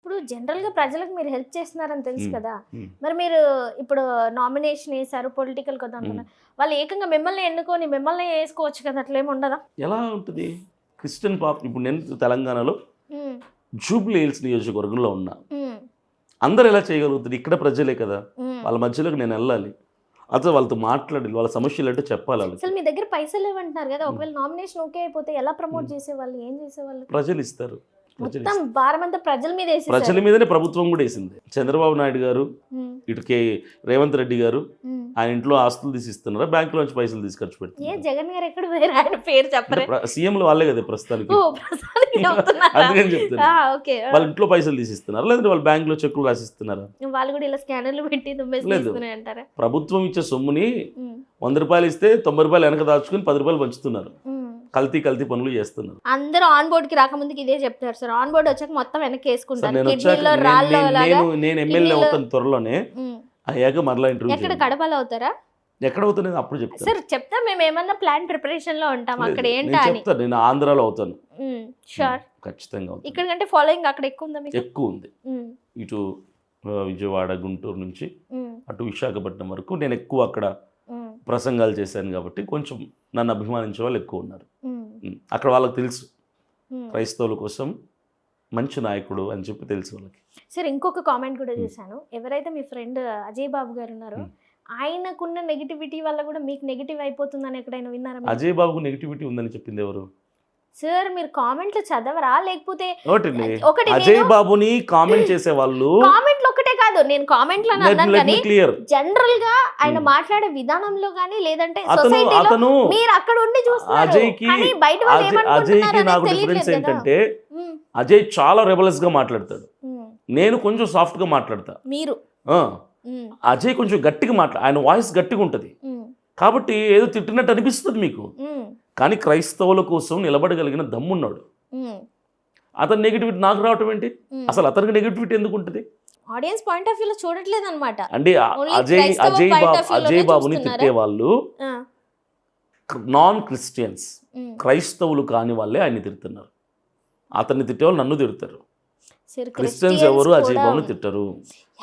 ఇప్పుడు జనరల్‌గా ప్రజలకు మీరు హెల్ప్ చేస్తున్నారని తెలుసు హ్మ్. కదా! హ్మ్. మరి మీరు ఇప్పుడు నామినేషన్ ఏసారు, పొలిటికల్ కదా హ్మ్. అంటున్నారు. వాళ్ళు ఏకంగా మిమ్మల్ని ఎన్నుకొని మిమ్మల్నే ఏసుకోవచ్చు కదా! అట్లేమి ఉండదా? ఎలా ఉంటది? క్రిస్టియన్ ఇప్పుడు నేను తెలంగాణలో హ్మ్. జూబ్లీ హిల్స్ నియోజకవర్గంలో ఉన్నా. హ్మ్. అందరూ ఎలా చేయగలుగుతారు? ఇక్కడ ప్రజలే కదా! హ్మ్. వాళ్ళ మధ్యలోకి నేనెళ్ళాలి. అసలు వాళ్ళతో మాట్లాడాలి. వాళ్ళ సమస్యలేంటో చెప్పాలి ఆళ్ళకి. అసలు మీ దగ్గర పైసలు లేవంటున్నారు కదా! హ్మ్. ఒకవేళ నామినేషన్ ఓకే అయిపోతే ఎలా ప్రమోట్ హ్మ్. చేసేవాళ్ళు? ఏం చేసేవాళ్ళు? ప్రజలిస్తారు. మొత్తం భారమంతా ప్రజల మీద ప్రజల ఏసేసారు. మీదనే ప్రభుత్వం కూడా ఏసింది. చంద్రబాబు నాయుడు గారు, హ్మ్. ఇటు రేవంత్ రెడ్డి గారు హ్మ్. ఆయన ఇంట్లో ఆస్తులు తీసిస్తున్నారా? బ్యాంకులోంచి పైసలు తీసి ఖర్చు ఏ పెడుతున్నారా? జగన్ గారు ఎక్కడ పోయారు? ఆయన పేరు అంటే చెప్పరే? సీఎంలు వాళ్ళే కదా ప్రస్తుతానికి. ఓహ్! ప్రస్తుతానికి చెప్తున్నారా? అందుకని చెప్తున్నా. ఓకే. వాళ్ళ ఇంట్లో పైసలు తీసిస్తున్నారా? లేదంటే వాళ్ళ బ్యాంకులో చెక్కులు రాసిస్తున్నారా? వాళ్ళు కూడా ఇలా స్కానర్‌లు పెట్టి దుమ్మేసి లేదు. తీసుకున్నాయి అంటారా? ప్రభుత్వం ఇచ్చే సొమ్ముని హ్మ్. రూ. 100 ఇస్తే రూ. 90 వెనక దాచుకుని రూ. 10 పంచుతున్నారు. హ్మ్. కల్తీ పనులు చేస్తున్నారు. అందరూ ఆన్ బోర్డ్‌కి రాకముందుకి ఇదే చెప్తారు సార్. ఆన్ బోర్డ్ వచ్చాక మొత్తం సార్ వెనక్కేసుకుంటారు. నేనొచ్చాక కిడ్నీలో రాళ్ళు లాగా నేను ఎమ్మెల్యే కిడ్నీలో అవుతాను త్వరలోనే. హ్మ్. అయ్యాక మరలా ఇంటర్వ్యూ ఎక్కడ చేయండి. కడపలో అవుతారా? ఎక్కడ అవుతాను అప్పుడు చెప్తాను. సార్ చెప్తా మేమేమన్నా ప్లాన్ ప్రిపరేషన్‌లో ఉంటాం. లేదు, అక్కడ ఏంటా నేను అని. చెప్తాను. నేను ఆంధ్రాలో అవుతాను. షూర్. ఖచ్చితంగా అవుతాను. ఇక్కడ కంటే ఫాలోయింగ్ అక్కడ ఎక్కువ ఉందా మీకు? ఎక్కువ ఉంది. హ్మ్. ఇటు విజయవాడ, గుంటూరు నుంచి హ్మ్. అటు విశాఖపట్నం వరకు నేను ఎక్కువ అక్కడ హ్మ్. ప్రసంగాలు చేశాను కాబట్టి కొంచెం నన్ను అభిమానించే వాళ్ళు ఎక్కువ ఉన్నారు. హ్మ్. అక్కడ వాళ్ళకి తెలుసు హ్మ్. క్రైస్తవుల కోసం మంచి నాయకుడు అని చెప్పి తెలుసు వాళ్ళకి. సార్ ఇంకొక కామెంట్ కూడా చూసాను. ఎవరైతే మీ ఫ్రెండ్ అజయ్ బాబు గారు ఉన్నారో హ్మ్. ఆయనకున్న నెగటివిటీ వల్ల కూడా మీకు నెగెటివ్ అయిపోతుందని ఎక్కడైనా విన్నారా మీరు? అజయ్ బాబుకు నెగిటివిటీ ఉందని చెప్పింది ఎవరు? సార్ మీరు కామెంట్లు చదవరా? లేకపోతే ఒకటండి, ఒకటి అజయ్ నేను బాబుని కామెంట్ చేసే వాళ్ళు కామెంట్లు ఒకటే కాదు. నేను కామెంట్లు అని అన్నాను కానీ క్లియర్. జనరల్ గా ఆయన మాట్లాడే విధానంలో గానీ లేదంటే అతను సొసైటీలో అతను మీరు అక్కడ ఉండి చూస్తున్నారు. అజయ్కి కానీ బయట వాళ్ళు ఏమనుకుంటున్నారు అజయ్కి అనేది నాకు డిఫరెన్స్ తెలియట్లేదు కదా. ఏంటంటే హ్మ్. అజయ్ చాలా రెబలస్ గా మాట్లాడతాడు. హ్మ్. నేను కొంచెం సాఫ్ట్ గా మాట్లాడతా. మీరు ఆ, హ్మ్. అజయ్ కొంచెం గట్టిగా ఆయన వాయిస్ గట్టిగా ఉంటుంది హ్మ్. కాబట్టి ఏదో తిట్టినట్టు అనిపిస్తుంది మీకు. హ్మ్. కానీ క్రైస్తవుల కోసం నిలబడగలిగిన దమ్మున్నాడు. హ్మ్. అతని నెగిటివిటీ నాకు రావటం ఏంటి? హ్మ్. అసలు అతనికి నెగిటివిటీ ఎందుకు ఉంటుంది? ఆడియన్స్ పాయింట్ ఆఫ్ వ్యూలో చూడట్లేదు అనమాట. అంటే ఓన్లీ క్రైస్తవ పాయింట్ ఆఫ్ వ్యూలోనే అజయ్ బాబుని చూస్తున్నారా? తిట్టే వాళ్ళు ఆ. నాన్ క్రిస్టియన్స్, హ్మ్. క్రైస్తవులు కాని వాళ్ళే ఆయన్ని తిడుతున్నారు. అతన్ని తిట్టేవాళ్ళు నన్ను తిడతారు. సార్ క్రిస్టియన్స్ ఎవరు అజయ్ కూడా బాబుని తిట్టరు.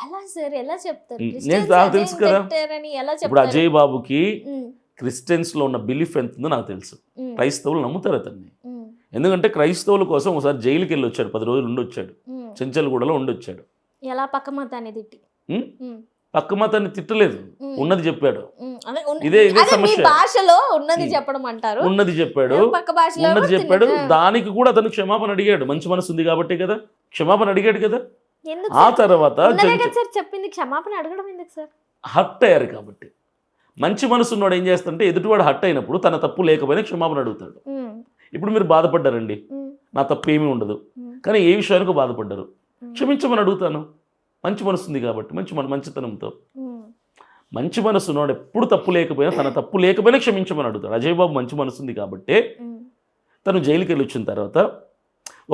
ఎలా సార్ ఎలా చెప్తారు? నేను క్రిస్టియన్స్ నాకు అజయ్‌ని తెలుసు కదా. తిట్టారని ఎలా ఇప్పుడు చెప్తారు? అజయ్ బాబుకి హ్మ్. క్రిస్టియన్స్ లో ఉన్న బిలీఫ్ ఎంత ఉందో నాకు తెలుసు. హ్మ్. క్రైస్తవులు నమ్ముతారు అతన్ని. హ్మ్. ఎందుకంటే క్రైస్తవుల కోసం ఒకసారి జైలుకి వెళ్ళి వచ్చాడు. 10 రోజులు ఉండొచ్చాడు. హ్మ్. చెంచల్గూడలో ఉండొచ్చాడు. ఎలా పక్క మతాన్ని తిట్టి. ఉం? హ్మ్. పక్క మతాన్ని తిట్టలేదు, హ్మ్. ఉన్నది చెప్పాడు. హ్మ్. అదే ఇదే అదే మీ సమస్య. భాషలో ఉన్నది చెప్పడం అంటారు. ఉన్నది చెప్పాడు, పక్క భాషలో ఉన్నది చెప్పాడు. ఆ. దానికి కూడా అతను క్షమాపణ అడిగాడు. మంచి మనసు ఉంది కాబట్టి కదా క్షమాపణ అడిగాడు కదా. ఎందుకు ఆ సార్? తర్వాత ఉన్నదే కదా సార్ చెప్పింది. క్షమాపణ అడగడం ఎందుకు సార్? హర్ట్ అయ్యారు కాబట్టి. మంచి మనసు ఉన్నవాడు ఏం చేస్తాడంటే ఎదుటివాడు హర్ట్ అయినప్పుడు తన తప్పు లేకపోయినా క్షమాపణ అడుగుతాడు. హ్మ్. ఇప్పుడు మీరు బాధపడ్డారండి, హ్మ్. నా తప్పు ఏమీ ఉండదు, హ్మ్. కానీ ఏ విషయానికి బాధపడ్డారు, హ్మ్. క్షమించమని అడుగుతాను. మంచి మనసు ఉంది కాబట్టి, మంచితనంతో. హ్మ్. మంచి మనసు ఉన్నవాడు ఎప్పుడు తప్పు లేకపోయినా తన తప్పు లేకపోయినా క్షమించమని అడుగుతాడు. అజయ్ బాబు మంచి మనసు ఉంది కాబట్టి హ్మ్. తను జైలుకి వెళ్ళి వచ్చిన తర్వాత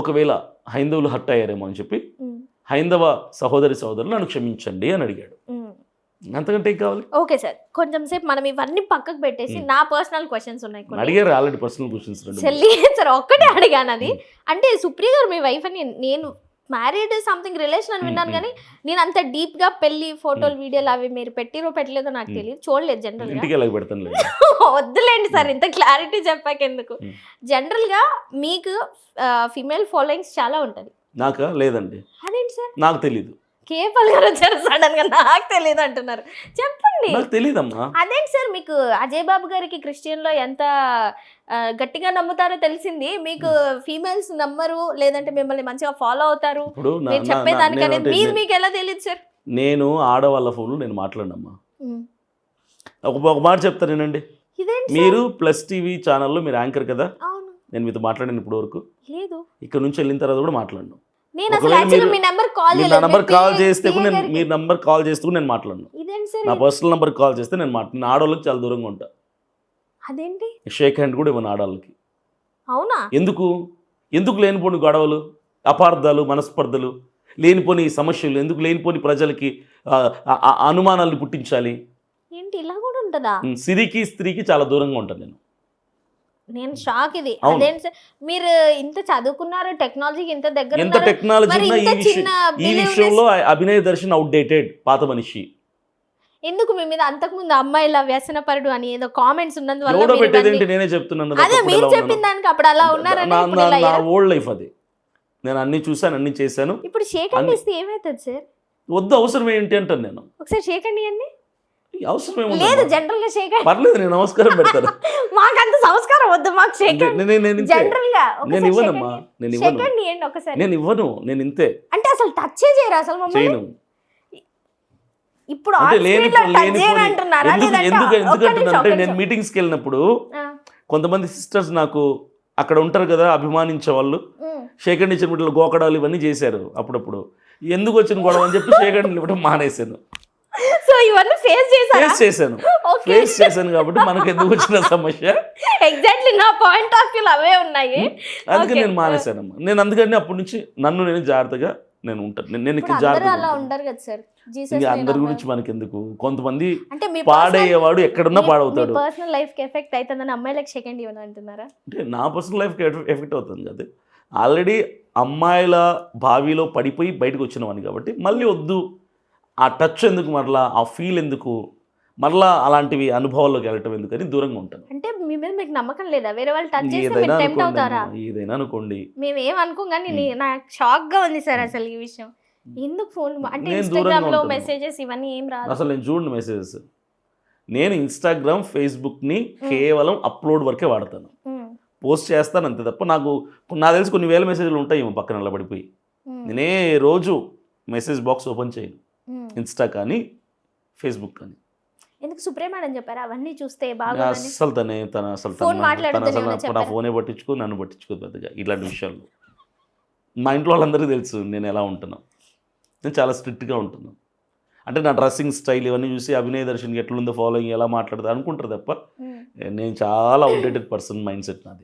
ఒకవేళ హైందవులు హర్ట్ అయ్యారేమో అని చెప్పి హ్మ్. హైందవ సహోదరులు నన్ను క్షమించండి అని అడిగాడు. హ్మ్. అంతకంటే ఏం కావాలి? Okay sir. కొంచెం సేపు మనం ఇవన్నీ పక్కకు పెట్టేసి నా పర్సనల్ క్వెషన్స్ ఉన్నాయి కొన్ని. అడిగారు ఆల్రెడీ పర్సనల్ క్వశ్చన్స్ సార్ ఒక్కటే అడిగాను అది. అంటే సుప్రియ గారు మీ వైఫ్ అని నేను మ్యారీడ్ సంథింగ్ రిలేషన్ అని విన్నాను కానీ నేను అంత డీప్ గా పెళ్లి ఫోటోలు వీడియోలు అవి మీరు పెట్టిరో పెట్టలేదో నాకు తెలియదు, చూడలేదు జనరల్ గా. ఇంటికి ఎలా పెడతాను. వద్దులేండి సార్, ఇంత క్లారిటీ చెప్పాక ఎందుకు. జనరల్ గా మీకు ఫిమేల్ ఫాలోయింగ్స్ చాలా ఉంటది. నాకా? లేదండి, అదేంటి సార్? నాకు తెలీదు. కేపల్ గారు వచ్చారు సడన్ గా, నాకు తెలియదు అంటున్నారు. చెప్పండి. నాకు తెలీదమ్మా. అదేంటి సార్ మీకు అజయ్ బాబు గారికి క్రిస్టియన్ లో ఎంత గట్టిగా నమ్ముతారో తెలిసింది, మీకు ఫీమేల్స్ నమ్మరు లేదంటే మిమ్మల్ని మంచిగా ఫాలో అవుతారు ఇప్పుడు మీరు చెప్పేదానికనేది మీకు ఎలా తెలియదు సార్? నేను ఆడవాళ్ళ ఫోన్లు నేను మాట్లాడినమ్మా. ఒక మాట చెప్తాను నేనండి. ఇదేంటి మీరు ప్లస్ టీవీ ఛానల్లో మీరు యాంకర్ కదా. అవును. నేను మీతో మాట్లాడాను ఇప్పుడు వరకు లేదు. ఇక్కడ నుంచి వెళ్ళిన తర్వాత కూడా మాట్లాడను. నేను అసలు యాక్చువల్లీ మీ నెంబర్ కాల్ మీరు నా చేయలేదు. నంబర్ కాల్ చేస్తే కూడా గారికి. మీరు నంబర్ కాల్ చేస్తూ కూడా నేను మాట్లాడను. ఇదేంటి సార్? నా పర్సనల్ నంబర్ కాల్ చేస్తే నేను మాట్లాడను. ఆడవాళ్ళకి చాలా దూరంగా ఉంటా. అదేంటి? షేక్ హ్యాండ్ కూడా ఇవ్వను ఆడవాళ్ళకి. అవునా? ఎందుకు లేనిపోని గొడవలు, అపార్థాలు, మనస్పర్ధలు, లేనిపోని సమస్యలు, ఎందుకు లేనిపోని ప్రజలకి అనుమానాలు పుట్టించాలి? ఏంటి ఇలా కూడా ఉంటుందా? సిరికి స్త్రీకి చాలా దూరంగా ఉంటాను నేను. నేను షాక్ ఇది. అవును. అదేంటి సార్ మీరు ఇంత చదువుకున్నారు, టెక్నాలజీకి ఇంత దగ్గర ఎంత ఉన్నారు. టెక్నాలజీ మరి ఉన్నా ఇంత ఈ చిన్న ఈ beliefness విషయంలో అభినయ్ దర్శన్ అవుట్డేటెడ్, పాత మనిషి. ఎందుకు మీ మీద అంతకుముందు అమ్మాయిల వ్యసనపరుడు అని ఏదో కామెంట్స్ ఉన్నందువల్ల ఎవడో మీరు పెట్టేది ఇవన్నీ- ఏంటి, నేనే చెప్తున్నాను. అదే మీరు చెప్పిన దానికి అప్పుడు అలా ఉన్నారని ఇప్పుడు ఇలా నా అయ్యారు. ఓల్డ్ లైఫ్ అది. నేను అన్ని చూసాను, అన్ని చేశాను. ఇప్పుడు షేక్ హ్యాండ్ ఇస్తే ఏమవుతుంది సార్? వద్దు, అవసరం ఏంటి అంటాను నేను. ఒకసారి షేక్ హ్యాండ్ ఇవ్వండి. అవసరం లేదు ఏముంది, జనరల్ గా షేక్ హ్యాండ్ పర్లేదు, నేను నమస్కారం పెడతాను. మాకు అంత సంస్కారం వద్దు, మాకు షేక్ హ్యాండ్ జనరల్ గా నేను ఇవ్వనమ్మా, నేను షేక్ ఇవ్వను, హ్యాండ్ ఇవ్వండి ఒకసారి. నేను ఇవ్వను, నేను ఇంతే అంటే అసలు టచ్ చేయరు అసలు మమ్మల్ని. చేయను. ఇప్పుడు అంటే ఆన్ స్క్రీన్ లో టచ్ చేయను అంటున్నారా? లేదంటే ఎందుకంటే నేను మీటింగ్స్కి వెళ్ళినప్పుడు కొంతమంది సిస్టర్స్ నాకు అక్కడ ఉంటారు కదా, అభిమానించే వాళ్ళు, షేక్ హ్యాండ్ ఇచ్చిన బిడ్డలు గోకడాలు ఇవన్నీ చేశారు అప్పుడప్పుడు. ఎందుకు వచ్చిన గొడవ అని చెప్పి షేక్ హ్యాండ్ ఇవ్వడం మానేశాను. సో ఇవన్నీ ఫేస్ చేశాను కాబట్టి మనకు ఎందుకు వచ్చిన సమస్య. ఎగ్జాక్ట్లీ నా పాయింట్ ఆఫ్ వ్యూ అవే ఉన్నాయి. అందుకే నేను మానేశానమ్మా. నేను అందుకని అప్పటి నుంచి నన్ను నేను జాగ్రత్తగా నేను ఉంటాను. నేను ఇప్పుడు అందరూ జాగ్రత్తగా అలా ఉంటాను. ఉండరు కదా సార్. జీసస్ ఇంకా అందరి గురించి మనకెందుకు, కొంతమంది అంటే మీ పాడయ్యేవాడు ఎక్కడున్నా పాడవుతాడు. పర్సనల్ లైఫ్ కి ఎఫెక్ట్ అవుతుందని అమ్మాయిలకు షేక్ హ్యాండ్ ఇవ్వను అంటున్నారా? అంటే నా పర్సనల్ లైఫ్కి ఎఫెక్ట్ అవుతుంది కదా. ఆల్రెడీ అమ్మాయిల బావిలో పడిపోయి బయటకు వచ్చినవాడిని కాబట్టి మళ్ళీ వద్దు, ఆ టచ్ ఎందుకు, మరలా ఆ ఫీల్ ఎందుకు, మరలా అలాంటివి అనుభవాల్లోకి వెళ్ళటం ఎందుకని దూరంగా ఉంటాను. అంటే మీ మీద మీకు నమ్మకం లేదా? వేరే వాళ్ళు టచ్ చేస్తే ఏదైనా మీరు టెంప్ట్ అవుతారా? అనుకోండి, ఏదైనా అనుకోండి. మేము ఏం అనుకోం కానీ నాకు షాక్ గా ఉంది సార్ అసలు ఈ విషయం. ఎందుకు ఫోన్ అంటే నేను ఇన్స్టాగ్రామ్ దూరంగా లో ఉంటాను. మెసేజెస్ ఇవన్నీ ఏం రాదు. అసలు నేను చూడండి మెసేజెస్. నేను ఇన్స్టాగ్రామ్, ఫేస్బుక్ని కేవలం అప్లోడ్ వరకే వాడతాను. పోస్ట్ చేస్తాను అంతే తప్ప నాకు తెలిసి కొన్ని వేల మెసేజ్లు ఉంటాయి ఏమో పక్కన నిలబడిపోయి. నేనే రోజు మెసేజ్ బాక్స్ ఓపెన్ చేయను, ఇన్స్టా కానీ ఫేస్బుక్ కానీ. ఎందుకు సుప్రీం అని చెప్పారు అవన్నీ చూస్తే బాగా అసలు ఫోన్ మాట్లాడొద్దని ఏమైనా నా చెప్పారా? ఫోనే పట్టించుకో, నన్ను పట్టించుకో పెద్దగా ఇలాంటి విషయాలు. మా ఇంట్లో వాళ్ళందరికీ తెలుసు నేను ఎలా ఉంటున్నాను. నేను చాలా స్ట్రిక్ట్గా ఉంటున్నాను. అంటే నా డ్రెస్సింగ్ స్టైల్ ఇవన్నీ చూసి అభినయ్ దర్శన్కి ఎట్లుందో ఫాలోయింగ్, ఎలా మాట్లాడతా అనుకుంటారు తప్ప నేను చాలా అవుట్డేటెడ్ పర్సన్ మైండ్ సెట్ నాది.